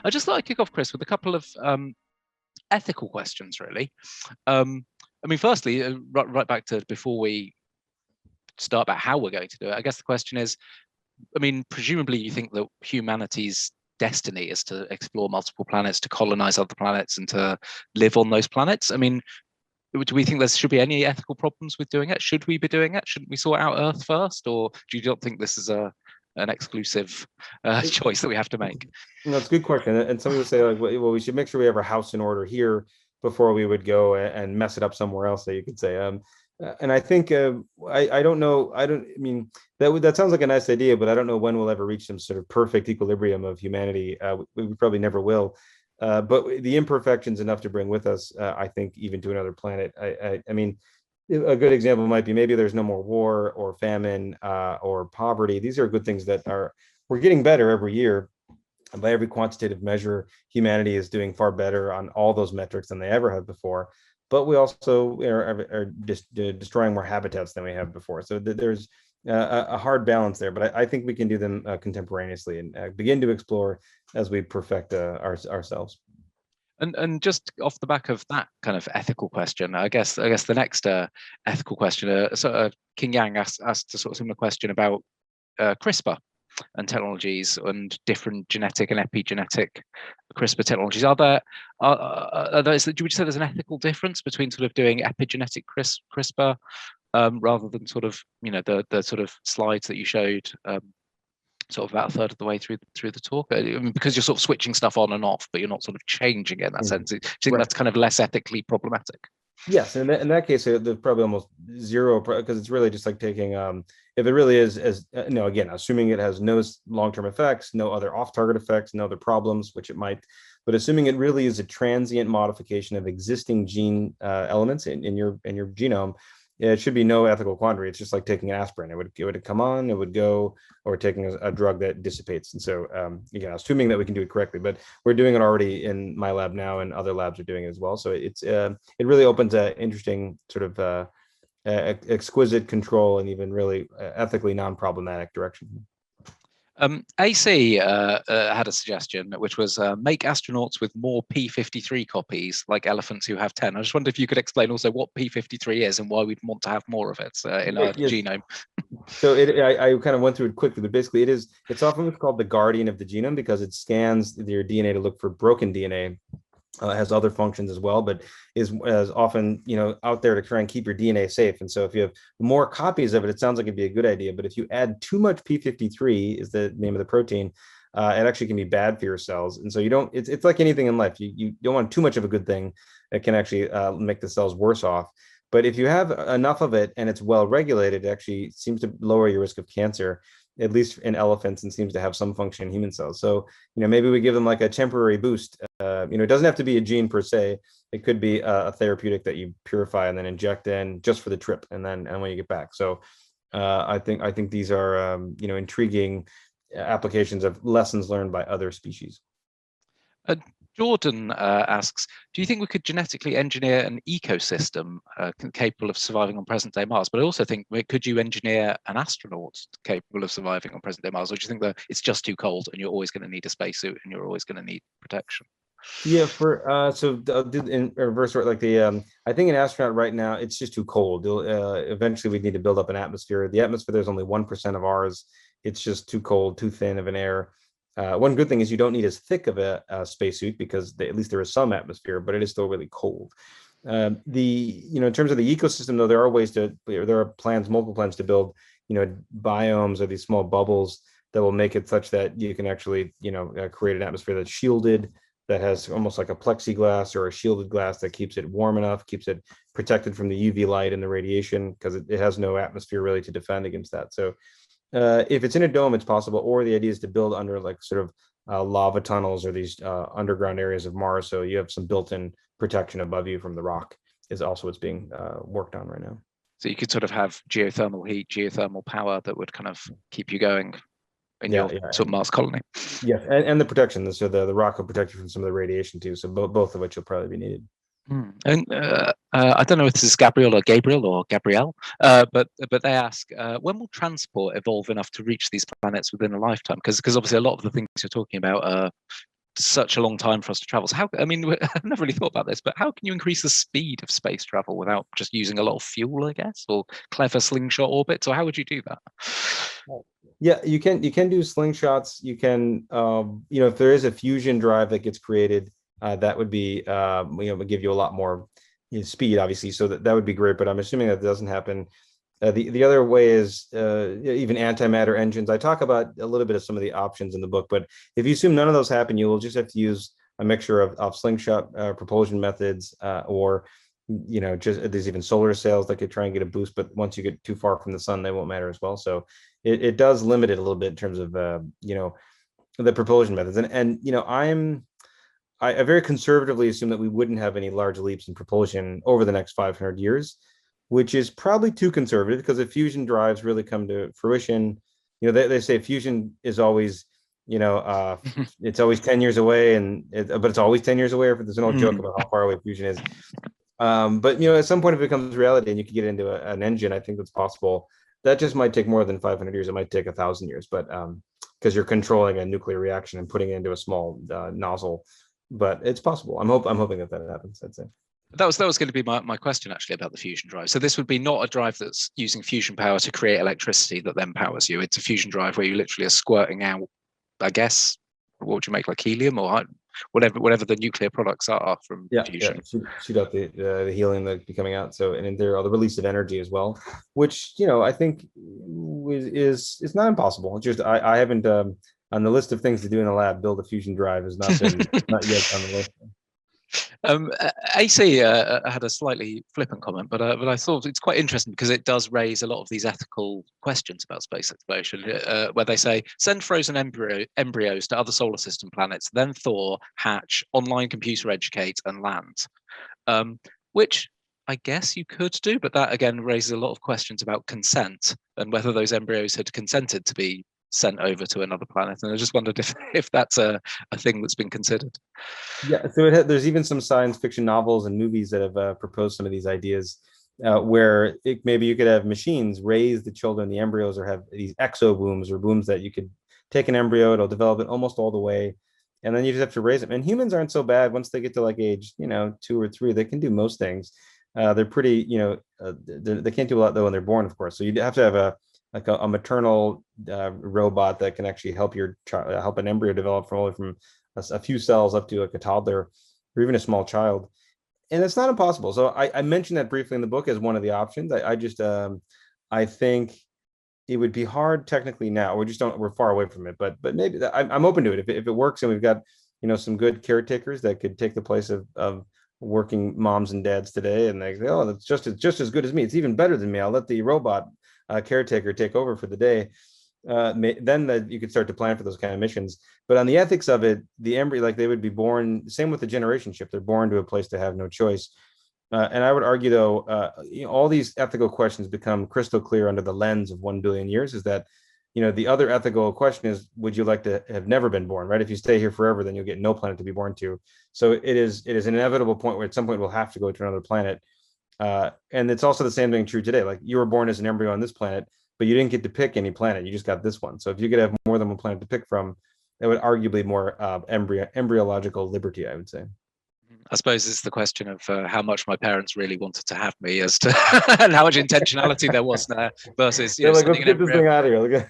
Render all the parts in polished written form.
I just thought I'd kick off, Chris, with a couple of ethical questions, really. I mean, firstly, right back to before we start about how we're going to do it, I guess the question is, I mean, presumably you think that humanity's destiny is to explore multiple planets, to colonize other planets, and to live on those planets. I mean, do we think there should be any ethical problems with doing it? Should we be doing it? Shouldn't we sort out Earth first? Or do you not think this is an exclusive choice that we have to make? No, it's a good question. And some people say, like, well, we should make sure we have our house in order here before we would go and mess it up somewhere else, that you could say. And I think I don't know. I mean, that sounds like a nice idea, but I don't know when we'll ever reach some sort of perfect equilibrium of humanity. We probably never will. But the imperfections enough to bring with us, I think, even to another planet. I mean, a good example might be maybe there's no more war or famine or poverty. These are good things that we're getting better every year. And by every quantitative measure, humanity is doing far better on all those metrics than they ever have before. But we also are just destroying more habitats than we have before. So there's a hard balance there. But I think we can do them contemporaneously and begin to explore as we perfect ourselves. And just off the back of that kind of ethical question, I guess the next ethical question, King Yang asked a sort of similar question about CRISPR and technologies and different genetic and epigenetic CRISPR technologies. Are there would you say there's an ethical difference between sort of doing epigenetic CRISPR rather than sort of, you know, the sort of slides that you showed sort of about a third of the way through the talk? I mean, because you're sort of switching stuff on and off, but you're not sort of changing it in that sense. Do you think that's kind of less ethically problematic? Yes, in that case, there's probably almost zero, because it's really just like taking, if it really is, as again, assuming it has no long-term effects, no other off-target effects, no other problems, which it might, but assuming it really is a transient modification of existing gene elements in your genome, it should be no ethical quandary. It's just like taking an aspirin. It would come on, it would go, or taking a drug that dissipates. And so, again, assuming that we can do it correctly, but we're doing it already in my lab now, and other labs are doing it as well. So it really opens an interesting sort of exquisite control and even really ethically non-problematic direction. AC had a suggestion, which was make astronauts with more P53 copies, like elephants who have 10. I just wondered if you could explain also what P53 is and why we'd want to have more of it in our genome. So I kind of went through it quickly, but basically it's often called the guardian of the genome because it scans your DNA to look for broken DNA. Has other functions as well, but is as often, out there to try and keep your DNA safe. And so if you have more copies of it, it sounds like it'd be a good idea. But if you add too much P53, is the name of the protein, it actually can be bad for your cells. And so it's like anything in life. You don't want too much of a good thing. It can actually make the cells worse off. But if you have enough of it and it's well regulated, it actually seems to lower your risk of cancer, at least in elephants, and seems to have some function in human cells. So, maybe we give them like a temporary boost. It doesn't have to be a gene per se. It could be a therapeutic that you purify and then inject in just for the trip, and when you get back. So, I think these are intriguing applications of lessons learned by other species. Jordan asks, do you think we could genetically engineer an ecosystem capable of surviving on present-day Mars? But I also think, could you engineer an astronaut capable of surviving on present-day Mars? Or do you think that it's just too cold and you're always going to need a spacesuit and you're always going to need protection? Yeah, in reverse order, like I think an astronaut right now, it's just too cold. Eventually we need to build up an atmosphere. The atmosphere, there's only 1% of ours. It's just too cold, too thin of an air. One good thing is you don't need as thick of a spacesuit because at least there is some atmosphere, but it is still really cold. In terms of the ecosystem, though, there are multiple plans to build, biomes or these small bubbles that will make it such that you can actually, create an atmosphere that's shielded, that has almost like a plexiglass or a shielded glass that keeps it warm enough, keeps it protected from the UV light and the radiation, because it has no atmosphere really to defend against that. So if it's in a dome, it's possible, or the idea is to build under like sort of lava tunnels or these underground areas of Mars. So you have some built-in protection above you from the rock is also what's being worked on right now. So you could sort of have geothermal heat, geothermal power that would kind of keep you going in your sort of Mars colony. Yes, and the protection. So the rock will protect you from some of the radiation too. So both of which will probably be needed. And I don't know if this is Gabriel or Gabrielle, but they ask, when will transport evolve enough to reach these planets within a lifetime? Because obviously a lot of the things you're talking about are such a long time for us to travel. So how, I mean, I've never really thought about this, but how can you increase the speed of space travel without just using a lot of fuel, I guess, or clever slingshot orbits, or how would you do that? Yeah, you can do slingshots. You can, if there is a fusion drive that gets created, that would be, would give you a lot more speed, obviously. So that would be great. But I'm assuming that doesn't happen. The other way is even antimatter engines. I talk about a little bit of some of the options in the book, but if you assume none of those happen, you will just have to use a mixture of slingshot propulsion methods, or just there's even solar sails that could try and get a boost, but once you get too far from the sun, they won't matter as well. So it does limit it a little bit in terms of the propulsion methods. I very conservatively assume that we wouldn't have any large leaps in propulsion over the next 500 years, which is probably too conservative, because if fusion drives really come to fruition, they say fusion is always, it's always 10 years away, but it's always 10 years away. If there's an old joke about how far away fusion is. But at some point, if it becomes reality and you can get into an engine, I think that's possible. That just might take more than 500 years. It might take 1,000 years, but because you're controlling a nuclear reaction and putting it into a small nozzle. But it's possible. I'm hoping that happens. I'd say. That was going to be my question, actually, about the fusion drive. So this would be not a drive that's using fusion power to create electricity that then powers you. It's a fusion drive where you literally are squirting out, I guess, what would you make, like helium or whatever the nuclear products are from fusion. Shoot out the helium that's coming out. So, and there are the release of energy as well, which I think is not impossible. It's just I haven't on the list of things to do in the lab. Build a fusion drive has not been not yet on the list. AC had a slightly flippant comment, but I thought it's quite interesting because it does raise a lot of these ethical questions about space exploration, where they say send frozen embryos to other solar system planets, then thaw, hatch, online computer educate, and land. Which I guess you could do, but that again raises a lot of questions about consent and whether those embryos had consented to be sent over to another planet. And I just wondered if that's a thing that's been considered. Yeah, so there's even some science fiction novels and movies that have proposed some of these ideas, where maybe you could have machines raise the children, the embryos, or have these exobooms or booms that you could take an embryo, it'll develop it almost all the way, and then you just have to raise them. And humans aren't so bad. Once they get to like age 2 or 3, they can do most things. They're pretty, they can't do a lot though when they're born, of course. So you'd have to have a maternal robot that can actually help your child, help an embryo develop from a few cells up to like a toddler or even a small child. And it's not impossible. So I mentioned that briefly in the book as one of the options. I think it would be hard technically now. We're far away from it, but maybe I'm open to it. If it works and we've got, some good caretakers that could take the place of working moms and dads today. And they say, oh, that's just as good as me. It's even better than me. I'll let the robot caretaker take over for the day. Then you could start to plan for those kind of missions. But on the ethics of it, the embryo, like they would be born, same with the generation ship, they're born to a place to have no choice. And I would argue, though, all these ethical questions become crystal clear under the lens of 1 billion years, is that, the other ethical question is, would you like to have never been born, right? If you stay here forever, then you'll get no planet to be born to. So it is an inevitable point where at some point we'll have to go to another planet. And it's also the same thing true today. Like you were born as an embryo on this planet, but you didn't get to pick any planet. You just got this one. So if you could have more than one planet to pick from, that would arguably more embryological liberty, I would say. I suppose it's the question of how much my parents really wanted to have me, as to and how much intentionality there was there versus let's get this thing out of here.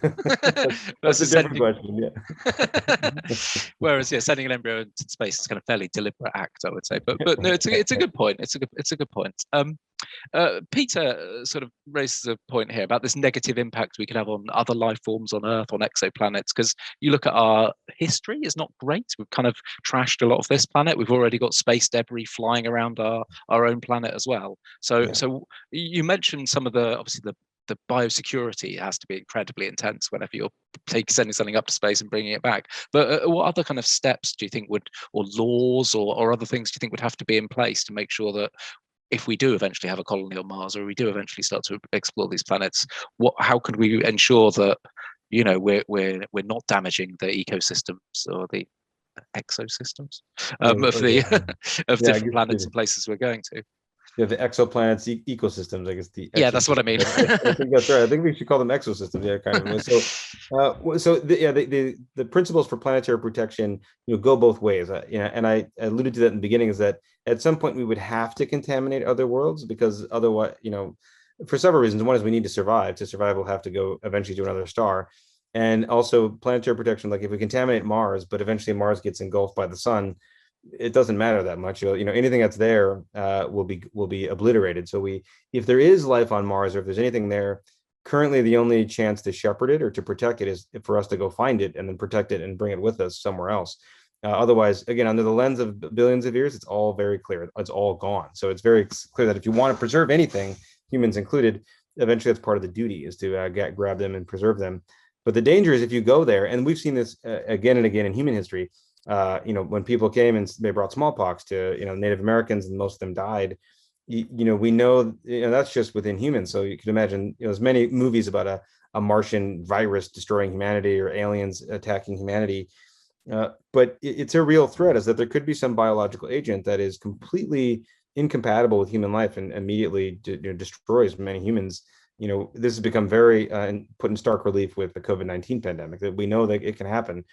That's a different question. Yeah. Whereas sending an embryo into space is kind of fairly deliberate act, I would say. But no, it's a good point. It's a good point. Peter sort of raises a point here about this negative impact we could have on other life forms on Earth, on exoplanets, because you look at our history is not great. We've kind of trashed a lot of this planet. We've already got space debris flying around our own planet as well. So you mentioned some of obviously the biosecurity has to be incredibly intense whenever you're sending something up to space and bringing it back. But what other kind of steps do you think or laws or other things do you think would have to be in place to make sure that if we do eventually have a colony on Mars, or we do eventually start to explore these planets, how could we ensure that we're not damaging the ecosystems or the exosystems of Okay. the of Yeah, I different guess planets and places we're going to. yeah, the exoplanets ecosystems, I guess the Yeah, that's what I mean. exosystems. I think that's right. I think we should call them exosystems. Yeah, kind of. So, the principles for planetary protection, go both ways. And I alluded to that in the beginning, is that at some point we would have to contaminate other worlds because otherwise, for several reasons. One is we need to survive. To survive, we'll have to go eventually to another star, and also planetary protection. Like if we contaminate Mars, but eventually Mars gets engulfed by the sun, it doesn't matter that much. Anything that's there will be obliterated. So if there is life on Mars, or if there's anything there, currently the only chance to shepherd it or to protect it is for us to go find it and then protect it and bring it with us somewhere else. Otherwise, again, under the lens of billions of years, it's all very clear. It's all gone. So it's very clear that if you want to preserve anything, humans included, eventually that's part of the duty, is to grab them and preserve them. But the danger is if you go there, and we've seen this again and again in human history. When people came and they brought smallpox to Native Americans, and most of them died. We know that's just within humans. So you can imagine there's many movies about a Martian virus destroying humanity or aliens attacking humanity. But it's a real threat, is that there could be some biological agent that is completely incompatible with human life and immediately destroys many humans. This has become very put in stark relief with the COVID-19 pandemic, that we know that it can happen.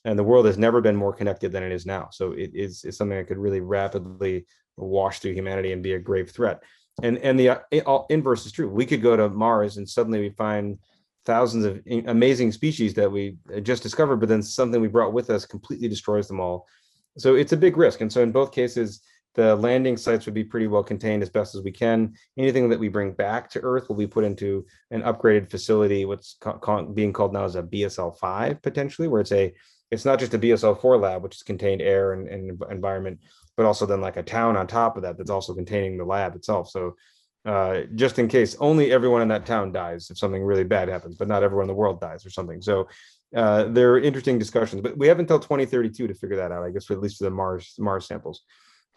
And the world has never been more connected than it is now. So it's something that could really rapidly wash through humanity and be a grave threat. And the inverse is true. We could go to Mars and suddenly we find thousands of amazing species that we just discovered, but then something we brought with us completely destroys them all. So it's a big risk. And so in both cases, the landing sites would be pretty well contained as best as we can. Anything that we bring back to Earth will be put into an upgraded facility, what's being called now as a BSL-5 potentially, where it's not just a BSL-4 lab, which is contained air and environment, but also then like a town on top of that that's also containing the lab itself. So just in case, only everyone in that town dies if something really bad happens, but not everyone in the world dies or something. So there are interesting discussions, but we have until 2032 to figure that out, I guess, for at least for the Mars samples.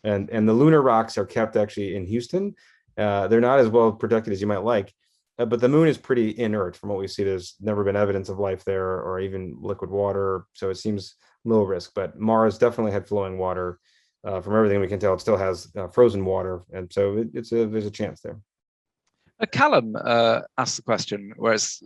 And the lunar rocks are kept actually in Houston. They're not as well protected as you might like. But the moon is pretty inert from what we see. There's never been evidence of life there or even liquid water. So it seems low risk, but Mars definitely had flowing water. From everything we can tell, it still has frozen water. And so there's a chance there. Callum asked the question, whereas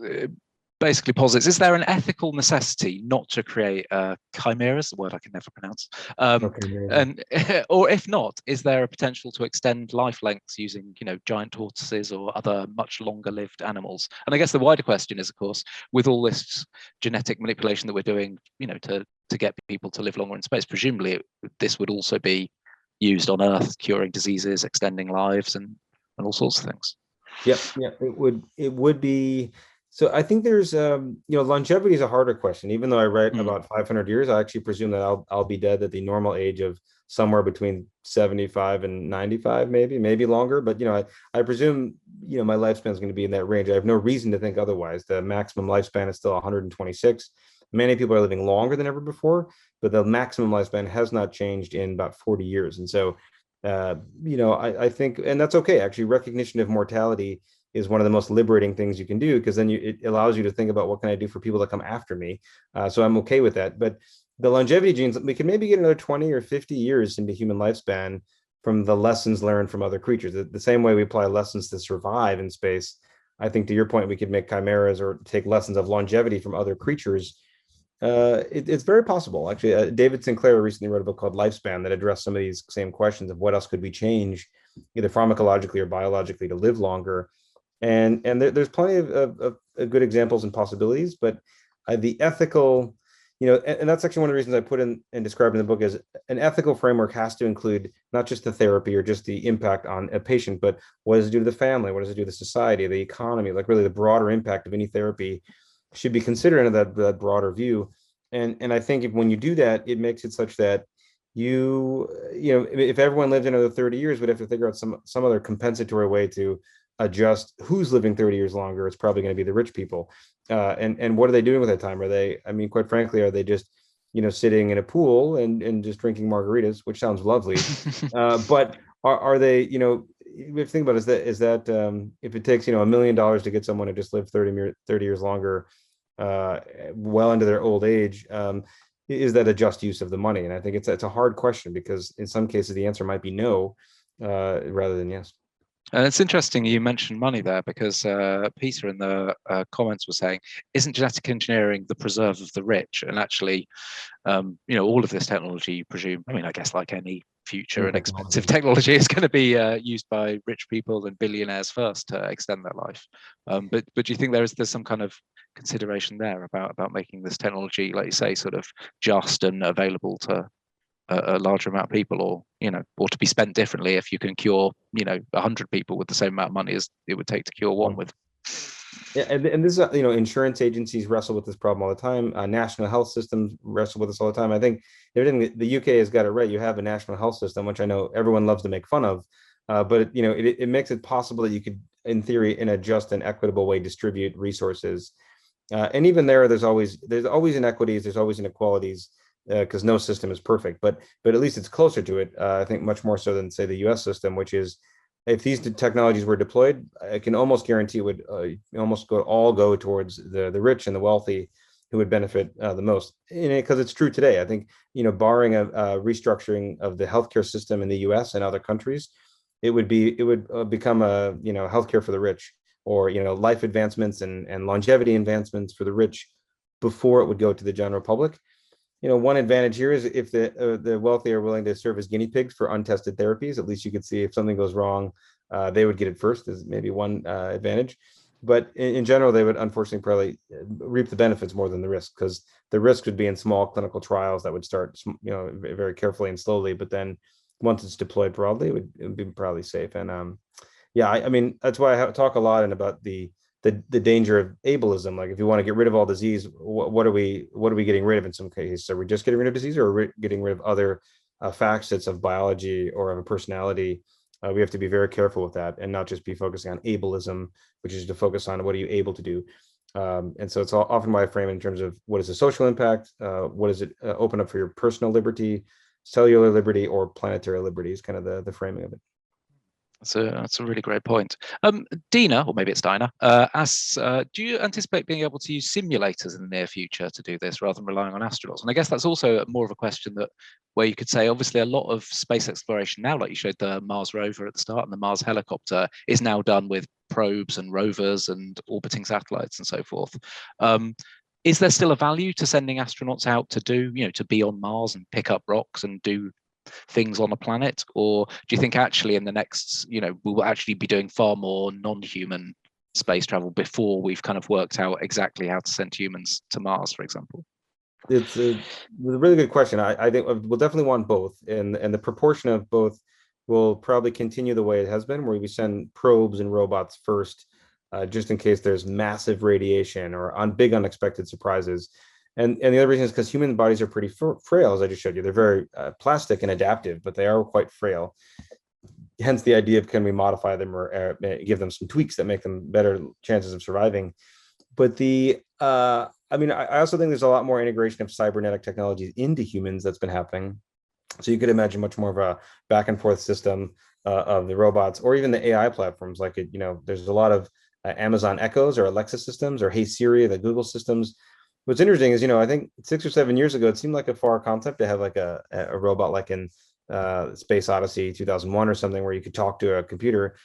basically posits, is there an ethical necessity not to create chimeras, the word I can never pronounce, and or if not, is there a potential to extend life lengths using giant tortoises or other much longer lived animals? And I guess the wider question is, of course, with all this genetic manipulation that we're doing to get people to live longer in space, presumably this would also be used on Earth, curing diseases, extending lives, and all sorts of things. Yep, it would be. So I think there's, longevity is a harder question. Even though I write about 500 years, I actually presume that I'll be dead at the normal age of somewhere between 75 and 95, maybe longer. But I presume my lifespan is going to be in that range. I have no reason to think otherwise. The maximum lifespan is still 126. Many people are living longer than ever before, but the maximum lifespan has not changed in about 40 years. And so, I think, and that's okay. Actually, recognition of mortality is one of the most liberating things you can do, because then it allows you to think about what can I do for people that come after me. So I'm okay with that. But the longevity genes, we can maybe get another 20 or 50 years into human lifespan from the lessons learned from other creatures. The same way we apply lessons to survive in space, I think to your point, we could make chimeras or take lessons of longevity from other creatures. It's very possible. Actually, David Sinclair recently wrote a book called Lifespan that addressed some of these same questions of what else could we change, either pharmacologically or biologically, to live longer. And there's plenty of good examples and possibilities, but the ethical, and that's actually one of the reasons I put in and described in the book, is an ethical framework has to include not just the therapy or just the impact on a patient, but what does it do to the family? What does it do to society, the economy? Like really the broader impact of any therapy should be considered under that broader view. And I think when you do that, it makes it such that if everyone lived another 30 years, we'd have to figure out some other compensatory way to adjust who's living 30 years longer. It's probably going to be the rich people. And what are they doing with that time? Quite frankly, are they just, sitting in a pool and just drinking margaritas, which sounds lovely. But are they, we have to think about is that if it takes, $1 million to get someone to just live 30 years longer, well into their old age, is that a just use of the money? And I think it's a hard question, because in some cases the answer might be no, rather than yes. And it's interesting you mentioned money there, because Peter in the comments was saying, isn't genetic engineering the preserve of the rich? And actually, all of this technology, you presume, I mean, I guess like any future and expensive technology is going to be used by rich people and billionaires first to extend their life. But do you think there's some kind of consideration there about making this technology, like you say, sort of just and available to a larger amount of people, or to be spent differently if you can cure 100 people with the same amount of money as it would take to cure one with? Yeah, and this is, insurance agencies wrestle with this problem all the time. National health systems wrestle with this all the time. I think everything the UK has got it right. You have a national health system, which I know everyone loves to make fun of, but it makes it possible that you could, in theory, in a just and equitable way, distribute resources. And even there's always inequities, there's always inequalities, because no system is perfect, but at least it's closer to it. I think much more so than, say, the US system, which is, if these technologies were deployed, I can almost guarantee it would all go towards the rich and the wealthy, who would benefit the most. Because it's true today. I think, barring a restructuring of the healthcare system in the US and other countries, it would become a healthcare for the rich, or life advancements and longevity advancements for the rich, before it would go to the general public. One advantage here is if the wealthy are willing to serve as guinea pigs for untested therapies, at least you could see if something goes wrong, they would get it first, is maybe one advantage. But in general, they would unfortunately probably reap the benefits more than the risk, because the risk would be in small clinical trials that would start, very carefully and slowly. But then once it's deployed broadly, it would be probably safe. And I mean, that's why I talk a lot about the danger of ableism. Like, if you want to get rid of all disease, what are we getting rid of in some cases? Are we just getting rid of disease, or are we getting rid of other facets of biology or of a personality? We have to be very careful with that, and not just be focusing on ableism, which is to focus on what are you able to do. And so it's often why I frame it in terms of what is the social impact, what does it open up for your personal liberty, cellular liberty, or planetary liberty, is kind of the framing of it. That's a really great point. Dina, or maybe it's Dinah, asks, do you anticipate being able to use simulators in the near future to do this, rather than relying on astronauts? And I guess that's also more of a question where you could say, obviously, a lot of space exploration now, like you showed the Mars rover at the start, and the Mars helicopter, is now done with probes and rovers and orbiting satellites and so forth. Is there still a value to sending astronauts out to to be on Mars and pick up rocks and do things on a planet? Or do you think actually in the next, we'll actually be doing far more non-human space travel before we've kind of worked out exactly how to send humans to Mars, for example? It's a really good question. I think we'll definitely want both, and the proportion of both will probably continue the way it has been, where we send probes and robots first, just in case there's massive radiation or big unexpected surprises. And the other reason is because human bodies are pretty frail, as I just showed you. They're very plastic and adaptive, but they are quite frail. Hence the idea of, can we modify them or give them some tweaks that make them better chances of surviving? But I also think there's a lot more integration of cybernetic technologies into humans that's been happening. So you could imagine much more of a back and forth system of the robots, or even the AI platforms. Like, there's a lot of Amazon Echoes or Alexa systems, or Hey Siri, the Google systems. What's interesting is, I think 6 or 7 years ago, it seemed like a far concept to have like a robot like in Space Odyssey 2001 or something, where you could talk to a computer.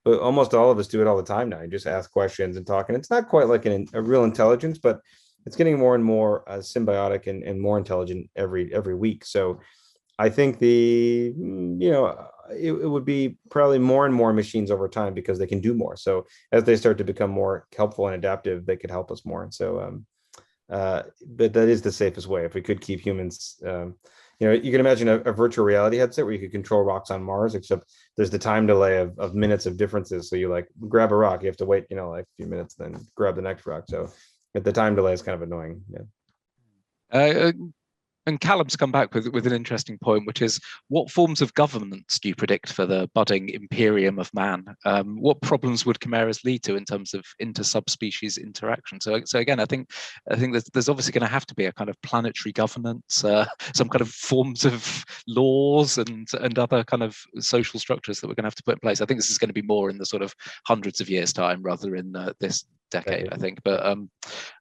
But almost all of us do it all the time now. You just ask questions and talk, and it's not quite like a real intelligence, but it's getting more and more symbiotic and more intelligent every week. So I think it would be probably more and more machines over time, because they can do more. So as they start to become more helpful and adaptive, they could help us more. And so but that is the safest way. If we could keep humans, you can imagine a virtual reality headset where you could control rocks on Mars, except there's the time delay of minutes of differences. So you like grab a rock, you have to wait, like a few minutes, then grab the next rock. So the time delay is kind of annoying. Yeah. And Callum's come back with an interesting point, which is, what forms of governance do you predict for the budding imperium of man? What problems would chimeras lead to in terms of inter-subspecies interaction? So again, I think there's obviously going to have to be a kind of planetary governance, some kind of forms of laws and other kind of social structures that we're going to have to put in place. I think this is going to be more in the sort of hundreds of years' time, rather in this decade, I think. But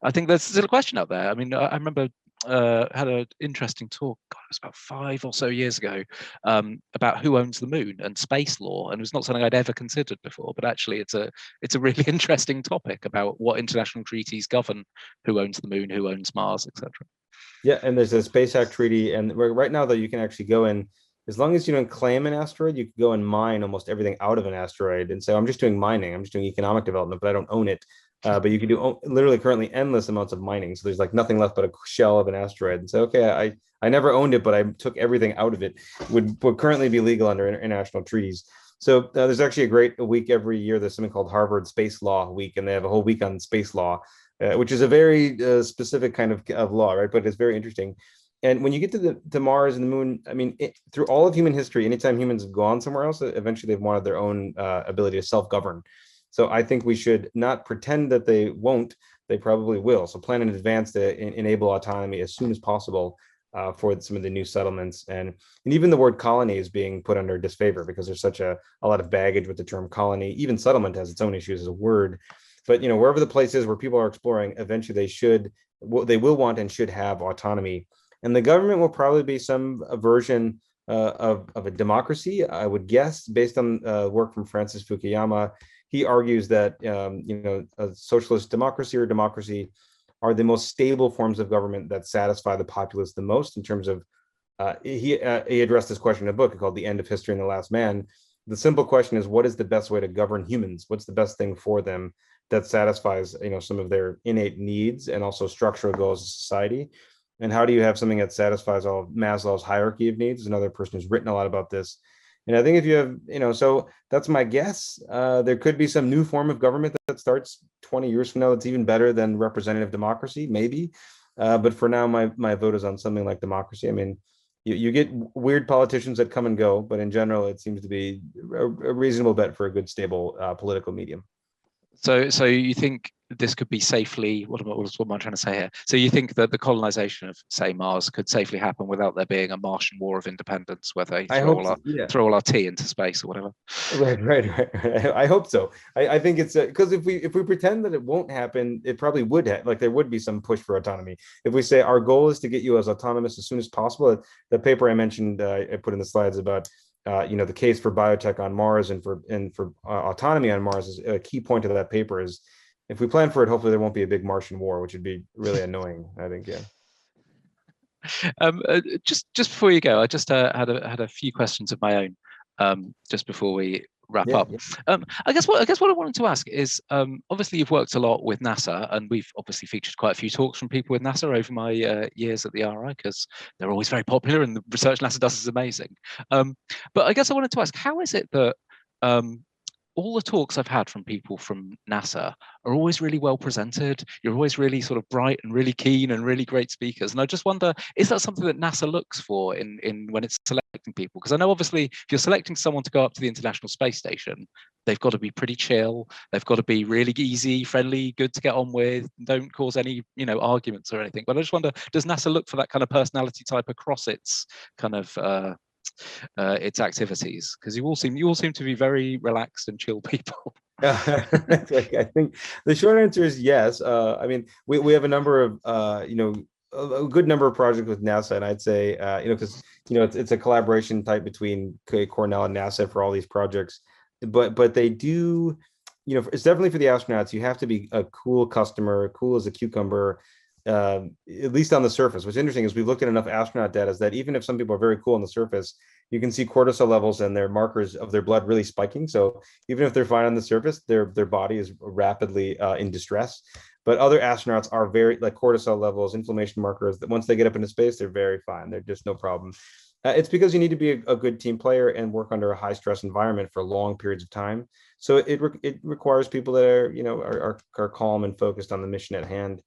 I think there's still a question out there. I mean, I remember had an interesting talk. God, it was about 5 or so years ago, about who owns the moon and space law, and it was not something I'd ever considered before. But actually, it's a really interesting topic about what international treaties govern who owns the moon, who owns Mars, etc. Yeah, and there's a Space Act treaty, and right now though you can actually go in as long as you don't claim an asteroid, you can go and mine almost everything out of an asteroid and say, I'm just doing mining, I'm just doing economic development, but I don't own it. But you can do literally currently endless amounts of mining. So there's like nothing left but a shell of an asteroid. And so, okay, I never owned it, but I took everything out of it. Would currently be legal under international treaties. So there's actually a week every year. There's something called Harvard Space Law Week, and they have a whole week on space law, which is a very specific kind of law, right? But it's very interesting. And when you get to Mars and the moon, I mean, through all of human history, anytime humans have gone somewhere else, eventually they've wanted their own ability to self-govern. So I think we should not pretend that they won't. They probably will. So plan in advance to enable autonomy as soon as possible for some of the new settlements. And even the word colony is being put under disfavor because there's such a lot of baggage with the term colony. Even settlement has its own issues as a word. But wherever the place is where people are exploring, eventually they will want and should have autonomy. And the government will probably be some version of a democracy, I would guess, based on work from Francis Fukuyama. He argues that a socialist democracy or democracy are the most stable forms of government that satisfy the populace the most in terms of, he addressed this question in a book called The End of History and the Last Man. The simple question is, what is the best way to govern humans? What's the best thing for them that satisfies some of their innate needs and also structural goals of society? And how do you have something that satisfies all of Maslow's hierarchy of needs? Another person who's written a lot about this. And I think if you have, so that's my guess. There could be some new form of government that starts 20 years from now that's even better than representative democracy, maybe. But for now, my vote is on something like democracy. I mean, you get weird politicians that come and go, but in general, it seems to be a reasonable bet for a good, stable political medium. So you think this could be safely, what am I trying to say here? So you think that the colonization of, say, Mars could safely happen without there being a Martian war of independence where they throw all our tea into space or whatever? Right. I hope so. I think it's because if we pretend that it won't happen, it probably would like there would be some push for autonomy. If we say our goal is to get you as autonomous as soon as possible, the paper I mentioned, I put in the slides about the case for biotech on Mars and for autonomy on Mars is a key point of that paper is if we plan for it, hopefully there won't be a big Martian war, which would be really annoying, I think. Yeah. Just before you go, I just had a few questions of my own just before we wrap up. Yeah. I guess what I wanted to ask is obviously you've worked a lot with NASA, and we've obviously featured quite a few talks from people with NASA over my years at the RI because they're always very popular and the research NASA does is amazing. But I guess I wanted to ask, how is it that all the talks I've had from people from NASA are always really well presented. You're always really sort of bright and really keen and really great speakers. And I just wonder, is that something that NASA looks for in when it's selecting people? Because I know obviously if you're selecting someone to go up to the International Space Station, they've got to be pretty chill. They've got to be really easy, friendly, good to get on with, don't cause any, arguments or anything. But I just wonder, does NASA look for that kind of personality type across its kind of its activities? Because you all seem to be very relaxed and chill people. I think the short answer is yes. I mean, we have a number of a good number of projects with NASA, and I'd say because it's a collaboration type between Cornell and NASA for all these projects. But they do, it's definitely for the astronauts. You have to be a cool customer, cool as a cucumber. At least on the surface. What's interesting is we've looked at enough astronaut data is that even if some people are very cool on the surface, you can see cortisol levels and their markers of their blood really spiking. So even if they're fine on the surface, their body is rapidly in distress. But other astronauts are very, like cortisol levels, inflammation markers, that once they get up into space, they're very fine. They're just no problem. It's because you need to be a good team player and work under a high stress environment for long periods of time. So it requires people that are calm and focused on the mission at hand.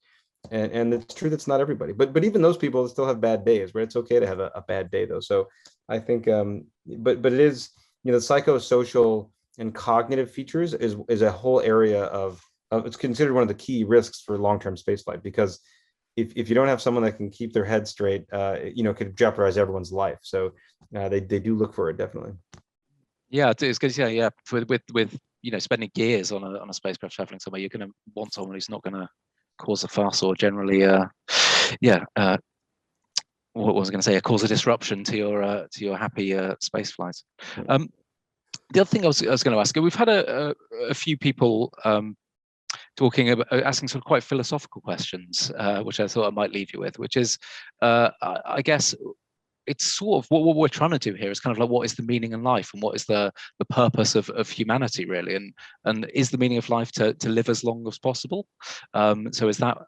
And it's true that's not everybody, but even those people still have bad days, right? It's okay to have a bad day though. So I think, but it is, the psychosocial and cognitive features is a whole area of it's considered one of the key risks for long-term spaceflight, because if you don't have someone that can keep their head straight, could jeopardize everyone's life. So they do look for it, definitely. Yeah, it's because with spending years on a spacecraft traveling somewhere, you're going to want someone who's not going to cause a fuss or generally what was I going to say? Cause a disruption to your happy space flights. The other thing I was going to ask, we've had a few people talking about asking sort of quite philosophical questions, which I thought I might leave you with, which is, I guess it's sort of what we're trying to do here is kind of like, what is the meaning in life, and what is the purpose of humanity really, and is the meaning of life to live as long as possible? So is that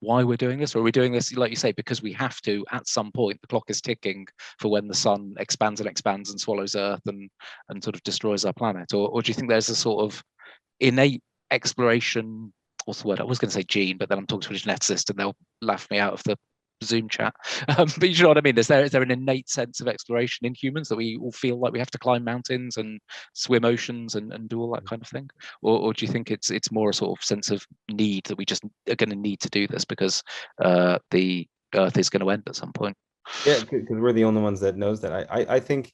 why we're doing this, or are we doing this, like you say, because we have to at some point? The clock is ticking for when the sun expands and swallows Earth and sort of destroys our planet, or do you think there's a sort of innate exploration? What's the word? I was going to say gene, but then I'm talking to a geneticist and they'll laugh me out of the Zoom chat. But you know what I mean? Is there an innate sense of exploration in humans that we all feel like we have to climb mountains and swim oceans and do all that kind of thing? Or do you think it's more a sort of sense of need that we just are going to need to do this because the Earth is going to end at some point? Yeah, because we're the only ones that knows that. I think,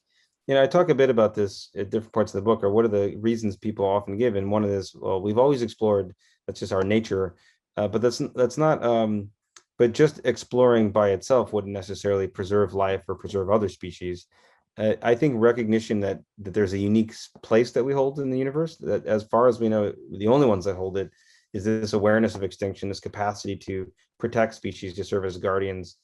I talk a bit about this at different parts of the book, or what are the reasons people often give. And one of this, well, we've always explored, that's just our nature, but that's not, but just exploring by itself wouldn't necessarily preserve life or preserve other species. I think recognition that there's a unique place that we hold in the universe, that as far as we know, the only ones that hold it, is this awareness of extinction, this capacity to protect species, to serve as guardians,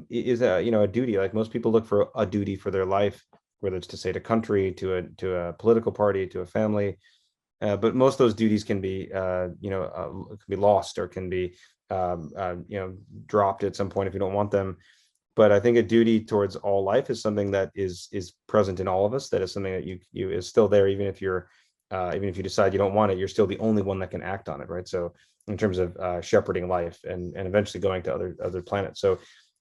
is a duty. Like most people look for a duty for their life, whether it's to say to country, to a political party, to a family, but most of those duties can be lost, or can be dropped at some point if you don't want them. But I think a duty towards all life is something that is present in all of us. That is something that you is still there, even if you decide you don't want it, you're still the only one that can act on it, right? So in terms of shepherding life and eventually going to other planets, so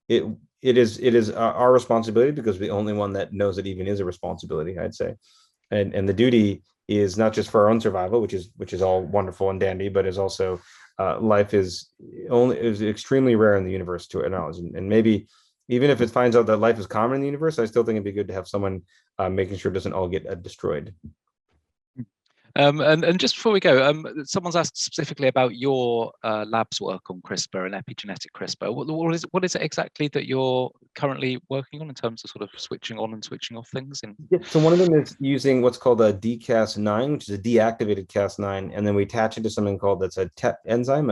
it is our responsibility, because we're the only one that knows it even is a responsibility, I'd say. And the duty is not just for our own survival, which is all wonderful and dandy, but is also life is extremely rare in the universe to our knowledge. And maybe even if it finds out that life is common in the universe, I still think it'd be good to have someone making sure it doesn't all get destroyed. And just before we go, someone's asked specifically about your lab's work on CRISPR and epigenetic CRISPR. What is it exactly that you're currently working on in terms of sort of switching on and switching off things? Yeah, so one of them is using what's called a DCAS9, which is a deactivated Cas9, and then we attach it to something called, that's a TET enzyme,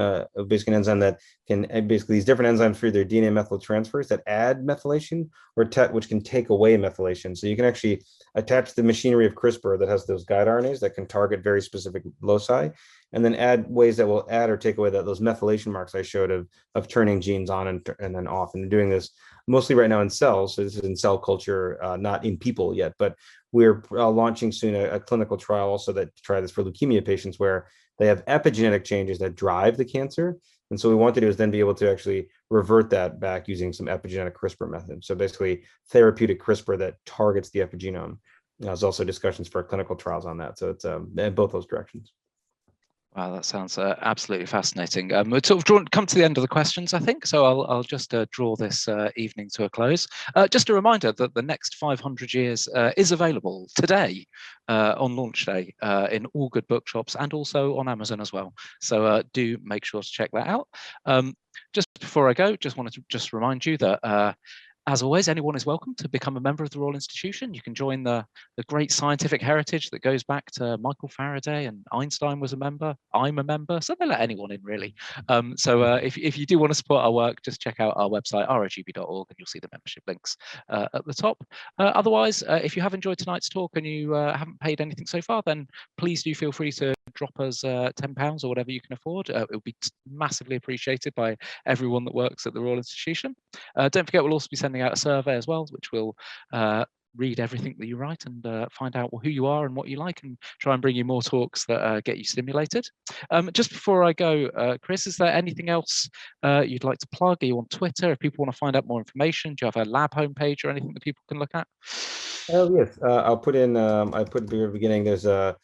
basically an enzyme that can basically, these different enzymes through their DNA methyltransfers that add methylation, or TET, which can take away methylation. So you can actually attach the machinery of CRISPR that has those guide RNAs that can target very specific loci, and then add ways that will add or take away those methylation marks I showed of turning genes on and then off. And doing this mostly right now in cells. So this is in cell culture, not in people yet, but we're launching soon a clinical trial also that try this for leukemia patients, where they have epigenetic changes that drive the cancer. And so what we want to do is then be able to actually revert that back using some epigenetic CRISPR method. So basically therapeutic CRISPR that targets the epigenome. There's also discussions for clinical trials on that. So it's in both those directions. Wow, that sounds absolutely fascinating. We've sort of come to the end of the questions, I think, so I'll just draw this evening to a close. Just a reminder that the next 500 years is available today on launch day in all good bookshops and also on Amazon as well. So do make sure to check that out. Just before I go, just wanted to remind you that as always, anyone is welcome to become a member of the Royal Institution. You can join the great scientific heritage that goes back to Michael Faraday, and Einstein was a member. I'm a member, so they let anyone in, really. So if you do want to support our work, just check out our website, rogb.org, and you'll see the membership links at the top. Otherwise, if you have enjoyed tonight's talk and you haven't paid anything so far, then please do feel free to drop us £10 or whatever you can afford. It will be massively appreciated by everyone that works at the Royal Institution. Don't forget, we'll also be sending out a survey as well, which will read everything that you write and find out who you are and what you like, and try and bring you more talks that get you stimulated. Just before I go, Chris, is there anything else you'd like to plug? Are you on Twitter? If people want to find out more information, do you have a lab homepage or anything that people can look at? Oh, yes. I'll put in, I put at the very beginning, there's a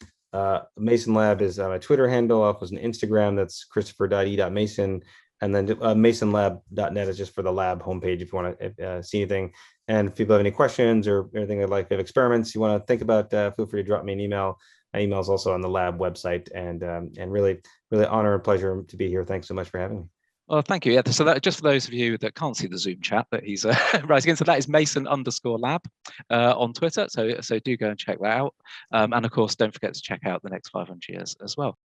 Mason Lab is my Twitter handle. I'll put an Instagram, that's christopher.e.mason. And then masonlab.net is just for the lab homepage if you want to see anything. And if people have any questions or anything they'd like, if experiments you want to think about, feel free to drop me an email. My email is also on the lab website. And really honor and pleasure to be here. Thanks so much for having me. Well, thank you. Yeah, so that just for those of you that can't see the Zoom chat that he's writing in, so that is Mason_lab on Twitter. So do go and check that out. And of course, don't forget to check out the next 500 years as well.